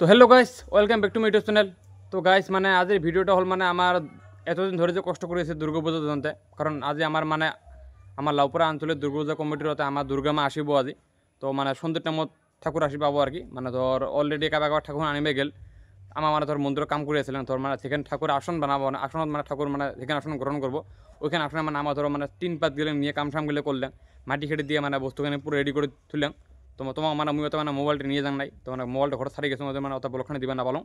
তো hello guys, welcome back to my YouTube channel. তো guys মানে আজের ভিডিওটা হল মানে আমার এতদিন ধরে যে কষ্ট করেছে দুর্গাপূজা জানতে, কারণ আজি আমার মানে আমার লাউপুরা অঞ্চলের দুর্গাপূজা কমিটির হতে আমার দুর্গা মা আসিব আজি। তো মানে সন্ধ্যের টাইমত ঠাকুর আসি পাবো আর কি, মানে ধর অলরেডি কাবা ঠাকুর আনিবে গেল। আমার মানে ধর মন্দির কাম করে আসছিলাম, ধর মানে সেখানে ঠাকুর আসন বানাবো, আসনত মানে ঠাকুর মানে যেখানে আসন গ্রহণ করবো ওইখানে আসনে মানে আমার ধরো মানে 3-5 গেলে নিয়ে কামসামগুলো করলাম, মাটি খেটে দিয়ে মানে বস্তুখানে পুরো রেডি করে তুললাম। তো তোমার মানে মুই মানে মোবাইলটা নিয়ে যান নাই, তো মানে মোবাইলটা ঘরে ছাড়ি গেছে মানে ওটা ব্লকখানে দিবা না পালং।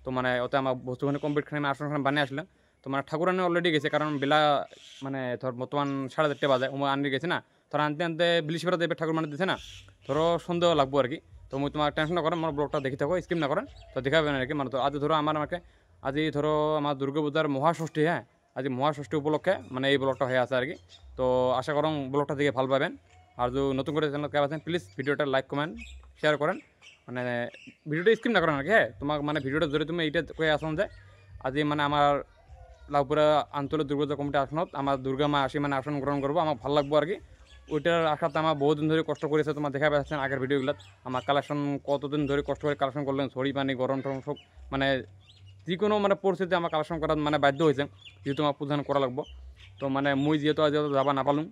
তো মানে ওতে আমার বস্তুখানে কমপ্লিটখানে আমি আসনখানে বানিয়ে আসলাম। তো মানে ঠাকুর আনে অলরেডি গেছে, কারণ বেলা মানে ধর বর্তমান 4:30 বাজে, ও আনি গেছে না, ধর আনতে আনতে বিলিশবেলা দেবে ঠাকুর মানে দিছে না, ধরো সন্দেহ লাগবো আর কি। তো মুই তোমার টেনশন না করেন, আমার ব্লগটা দেখি থাকো, স্কিপ না করেন, তো দেখাবেন আর কি। মানে তো আজ ধরো আমার আমাকে আজি ধরো আমার দুর্গাপূজার মহাষষ্ঠী, হ্যাঁ আজি মহাষষ্ঠী উপলক্ষে মানে এই ব্লগটা হয়ে আছে আর কি। তো আশা করুন ব্লগটা দেখে ভালো পাবেন। আর যদি নতুন করে চ্যানেল কে আছেন প্লিজ ভিডিওটা লাইক কমেন্ট শেয়ার করেন, মানে ভিডিওটা স্কিপ না করেন আর কি। হ্যাঁ তোমার মানে ভিডিওটা ধরে তুমি এইটা কয়ে আসুন যে আজি মানে আমার লাউপুরা আঞ্চলিক দুর্গাপূজা কমিটি আসনত আমার দুর্গা মা আসি মানে আসন গ্রহণ করবো, আমার ভালো লাগবো আর কি। ওইটার আশাতে আমার বহুদিন ধরে কষ্ট করেছে, তোমার দেখা পাচ্ছেন আগের ভিডিওগুলো। আমার কালেকশন কতদিন ধরে কষ্ট করে কালেকশন করলেন, ছড়ি পানি গরম টরম সব মানে যে কোনো মানে পরিস্থিতি আমার কালেকশন করার মানে বাধ্য হয়েছে, যেহেতু আমার পূজা করা লাগবো। তো মানে মুই যেহেতু আজ যাবা না পালুম,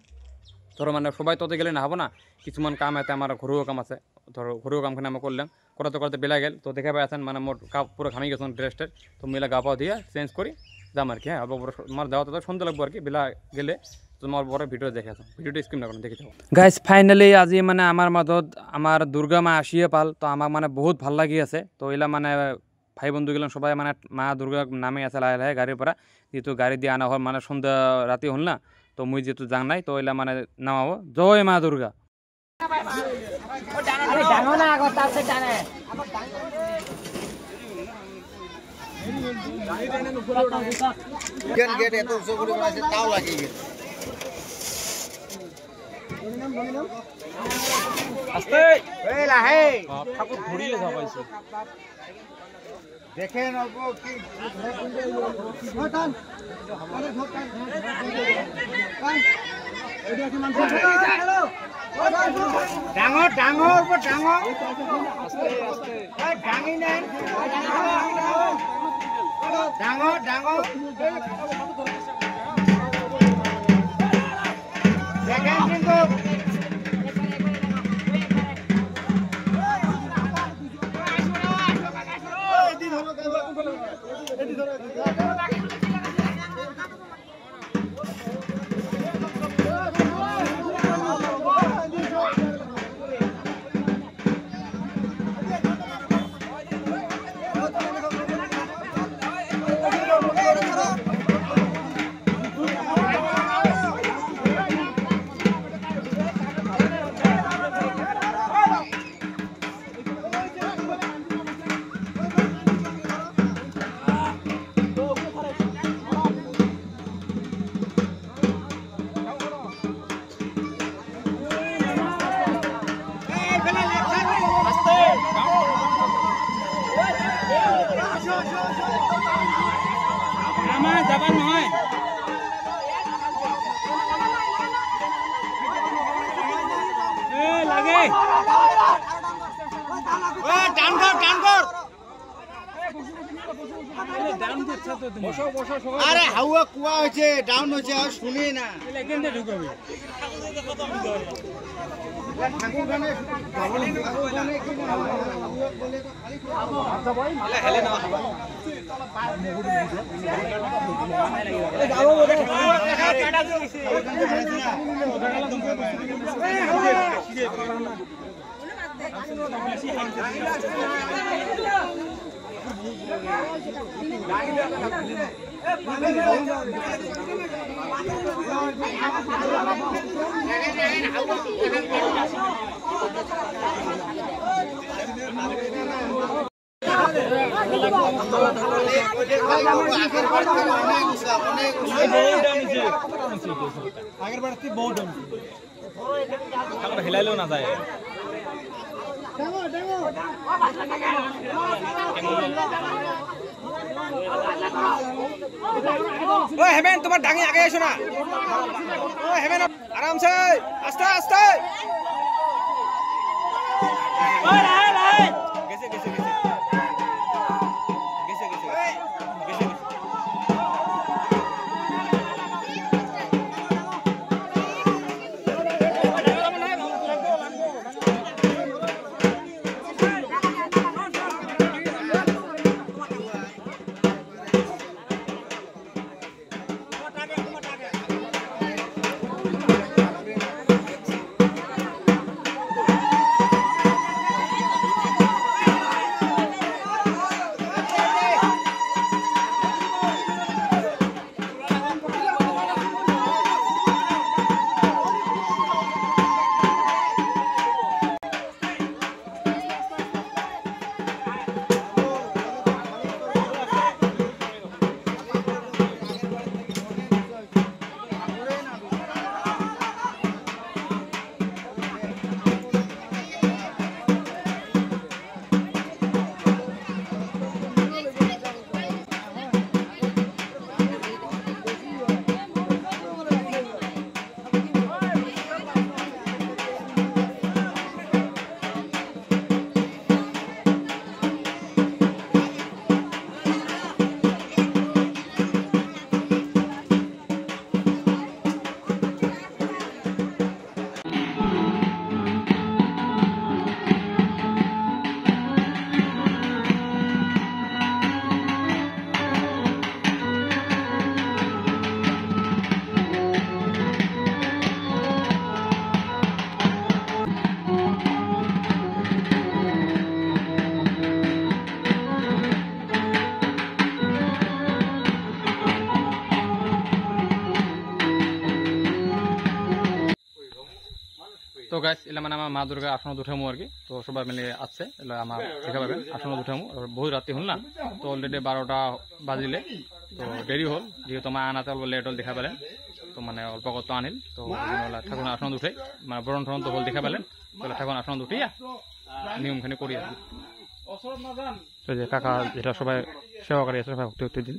ধরো মানে সবাই তোতে গেলে না হবো না, কিছুমান কাম এতে আমার ঘরোয়া কাম আছে, ধরো ঘরোয়া কামখানে আমি করলাম, করতে করতে বেলা গেল। তো দেখা পাচ্ছেন মানে মোট পুরো ঘামি গেছেন ড্রেসটার, তো মিলা গা পাও দিয়ে চেঞ্জ করি দাম আর কি। হ্যাঁ আমার দেওয়া তো সুন্দর লাগবো আর কি বেলা গেলে। তোমার বড় ভিডিও দেখে আসো, ভিডিওটা স্ক্রিন না করেন দেখে থাকো গাইস। ফাইনালি আজি মানে আমার মাঝত আমার দুর্গা মা আসিয়ে পাল, তো আমার মানে বহুত ভাল লাগি আছে। তো এলা মানে ভাই বন্ধু গেলাম সবাই মানে মা দুর্গা নামে আছে লাহে লাহে গাড়ির পরা, যেহেতু গাড়ি দিয়ে আনা হল মানে সন্ধ্যা রাতি হল না, তো মুই যেহেতু যাং নাই, তো এলা মানে নামাবো জয় মা দুর্গা। গেট এত উঁচু করে বানাইছে তাও লাগি গেছে। আস্তে এই লাহে ঠাকুর ধরিয়ে যাবাইছে দেখেন অল্প কি ডাঙর ডাঙর ডাঙর ডাঙি নেন ডাঙর ডাঙর দেখেন কিন্তু যাবার নহয় লাগে আরে হাওয়া কুয়া হয়েছে ডাউন হয়েছে আর শুনি না আগের বাড়তি বহুত হেলাইলেও না যায়। ओ हेमेन तुम्हार डांगी आगे आइसो ना ओ हेमेन आराम से आस्ते आस्ते ओ लाए लाए कैसे कैसे कैसे তো গাইস এলা মানে আমার মা দুর্গা আসনত উঠামু আর কি তো সবাই মিলে আছে এলা আমার দেখা পাবেন আসনত উঠামু আর বহুত রাতি হল না তো অলরেডি 12টা বাজিলে তো দেরি হল যেহেতু মা আনাতে অল্প লেট হল দেখা পেলেন তো মানে অল্প কত আনিল তো ঠাকুর আসনত উঠে মানে বরণ ঠরণ তো হল দেখা পেলেন তাহলে ঠাকুর আসনত উঠিয়া নিয়মখানি করি আর কি তো যে কাকা যেটা সবাই সেবাকারী আছে সবাই ভক্তি দিন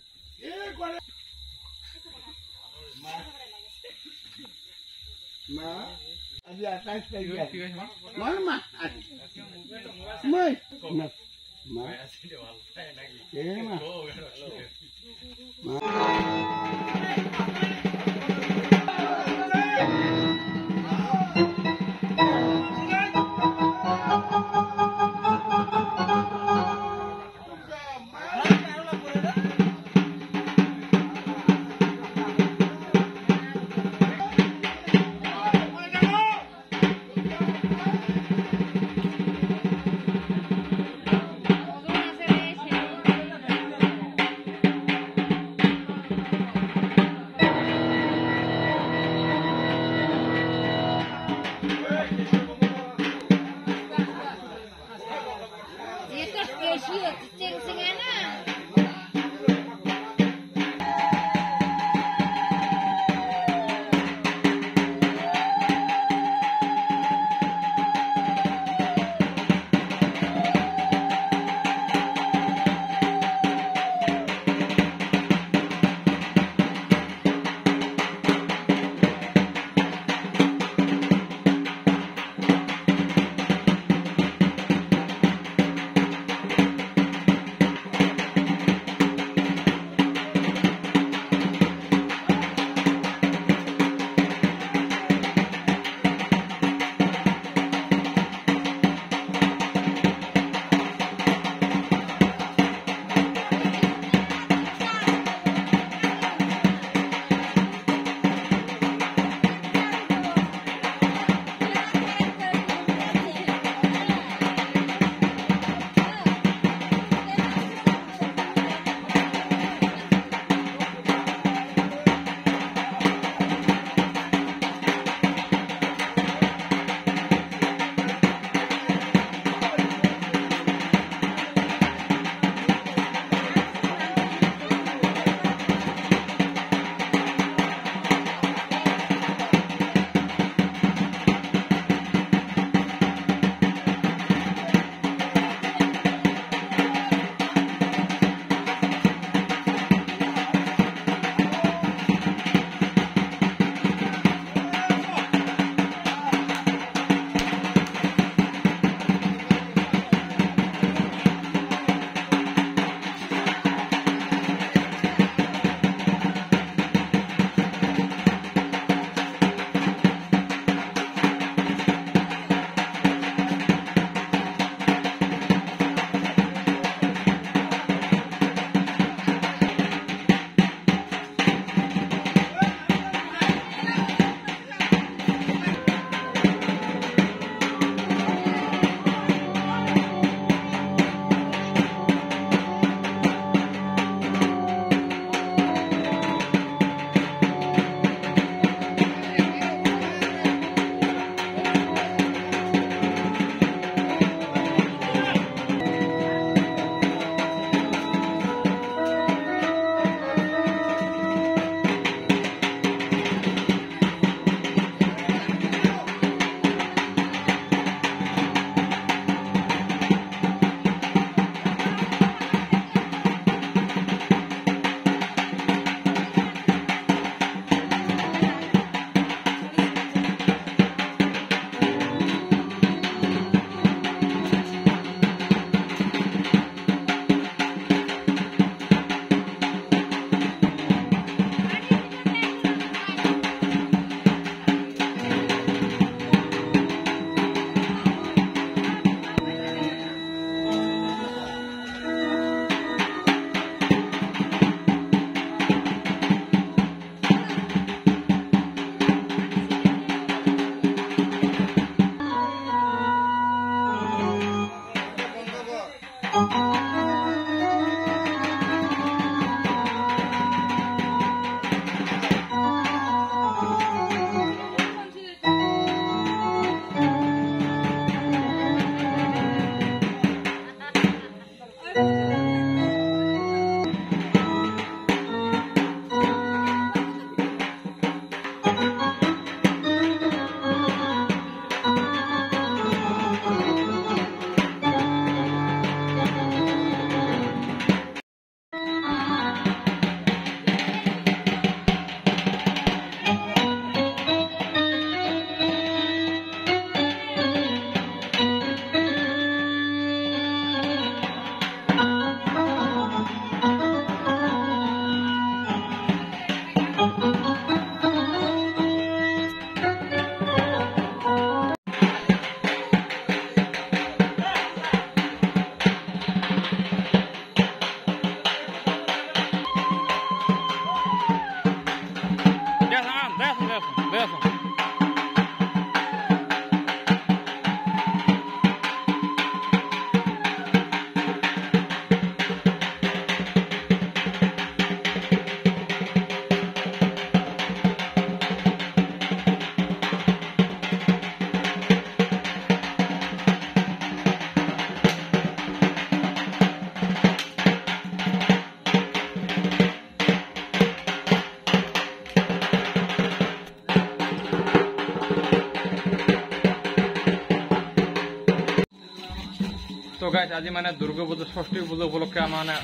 তো গাইস আজি মানে দুর্গা পুজো ষষ্ঠী পুজো উপলক্ষে মানে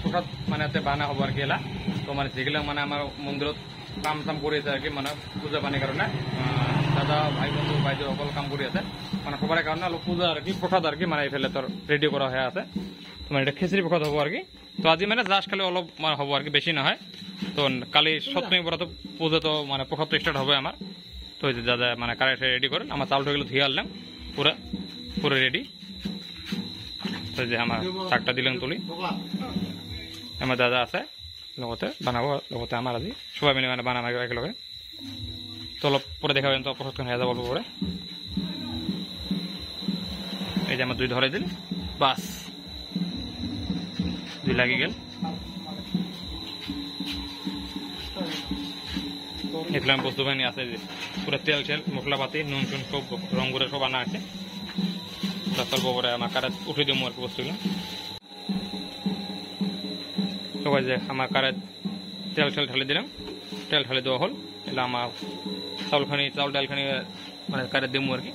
প্রসাদ মানে বানা হবো আর কি এলা তো মানে যেগুলো মানে আমার মন্দিরত কাম চাম করে আছে আর কি মানে পূজা পানির কারণে দাদা ভাই বন্ধু বাইদেউ সকল কাম করে আছে মানে সবার কারণে অলপ পূজা আর কি প্রসাদ আর কি মানে এইফালে তোর রেডি করা হয়ে আছে তো মানে এটা খিচড়ি প্রসাদ হবো আর কি তো আজি মানে জাস্ট খালি অলপ মানে হবো আর কি বেশি না হয় তো কালি সপ্তমী পরে তো পুজো তো মানে প্রসাদ তো স্টার্ট হবে আমার তো ওই যে দাদা মানে কারেক্ট রেডি করেন আমার চাউলটাগুলো ধুয়ে আনলাম পুরো রেডি তো যে আমার শাকটা দিলাম তুলি আমার দাদা আছে লগতে বানাবো লগতে আমার আজি সবাই মিলে মানে বানাবো একেলগে তো অলপ পরে দেখাবেন তো প্রসাদখন হয়ে যাব অল্প পরে এই যে আমার দুই ধরে দিল বাস দুই লাগি গেল এগুলো বস্তু বাহিনী আছে যে পুরো তেল মশলাপাতি নুন টুন সব রং করে সব আনা আছে অল্প করে আমার কারা উঠে দিব আর কি বস্তুগুলো সবাই যে আমার কারা তেল ঢালে দিলাম তেল ঢালে দেওয়া হল এলে আমার চাউল ডালখানি মানে কারে দিমু আর কি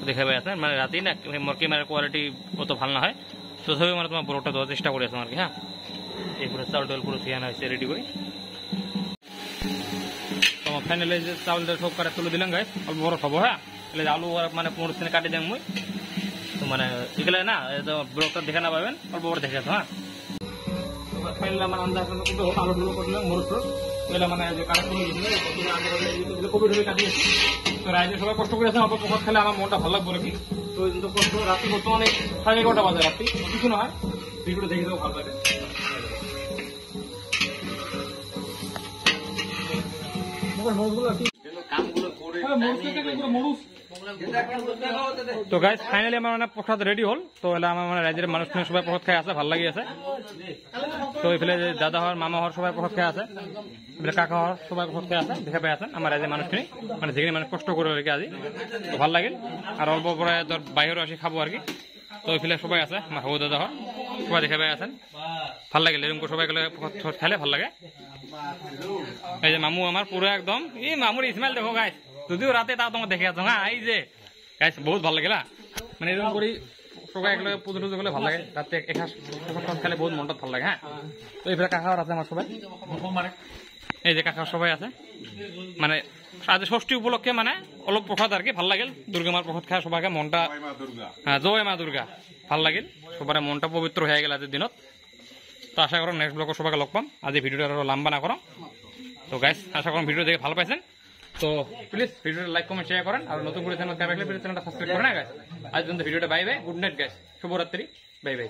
দেখে পাই আছে মানে রাতেই না মরকি মানে কোয়ালিটি অত ভালো না হয় তথাপি মানে তোমার বড়টা দেওয়ার চেষ্টা করে আসলাম আর কি হ্যাঁ এই পুরো চাউল ডাল পুরো ধুয়ে আনা হয়েছে রেডি করে তোমার ফাইনালি যে চাউল ডাল সব কারে তুলে দিলাম গাইস অল্প বড় খাবো হ্যাঁ এলে আলু মানে 15 দিনে কাটি দেন মুই তো মানে এগুলো না ব্লগটা দেখে না পাবেন অল্প বড় দেখে হ্যাঁ ফাইনালি আমার আন্দাজ আলু টুলু করলাম মরুচ এগুলো মানে যে কাটা করে দিয়েছিল কোভিড হয়ে কাটিয়েছি তো রাইজে সবাই কষ্ট করে আছেন অল্প প্রসাদ খেলে আমার মনটা ভালো লাগবে নাকি তো এই জন্য কষ্ট রাত্রি বর্তমানে 11:30 বাজে রাত্রি কিছু না হয় ভিডিওটা দেখে দেবো ভালো লাগে তো গাইস ফাইনালি আমার মানে প্রসাদ রেডি হল তো এলা আমার মানে রাজ্যের মানুষ সবাই প্রসাদ খাই আছে ভালো লাগি আছে তো এইফালে দাদা হওয়ার মামা হওয়ার সবাই প্রসাদ খাই আছে এবারে কাকা হওয়ার সবাই প্রসাদ খাই আছে দেখা পাই আছেন আমার রাজ্যের মানুষখিনি মানে যেখানে মানে কষ্ট করে রেখে আজি তো ভালো লাগিল আর অল্প পরে তোর বাইরেও আসি খাবো আর কি তো ওইফালে সবাই আছে আমার হবু দাদা হওয়ার সবাই দেখা পাই আছেন ভাল লাগিল এরকম সবাই গেলে প্রসাদ খাইলে ভাল লাগে এই যে মামু আমার পুরো একদম এই মামুর ইসমাইল দেখো গাইস যদিও রাতে তাও তোমার দেখে আছো হ্যাঁ এই যে গাইস বহুত ভালো লাগে না মানে এরকম করি সবাই একলগে পুজো টুজো করলে ভালো লাগে রাতে একা খেলে বহুত মনটা ভালো লাগে হ্যাঁ তো এইভাবে কাকার আছে আমার সবাই এই যে কাকা সবাই আছে মানে আজ ষষ্ঠী উপলক্ষে মানে অলপ প্রসাদ আর কি ভাল লাগিল দুর্গা মার প্রসাদ খায় সবাইকে মনটা হ্যাঁ জয় মা দুর্গা ভাল লাগিল সবার মনটা পবিত্র হয়ে গেল আজের দিনত তো আশা করো নেক্সট ব্লগে সবাইকে লগ পাম আজ এই ভিডিওটা আরো লম্বা না করো তো গাইস আশা করুন ভিডিও দেখে ভালো পাইছেন তো প্লিজ ভিডিওটা লাইক কমেন্ট শেয়ার করেন আর নতুন করে চ্যানেল চ্যানেলটা সাবস্ক্রাইব করে না গাইস আজ পর্যন্ত ভিডিওটা bye bye good night guys শুভরাত্রি বাই বাই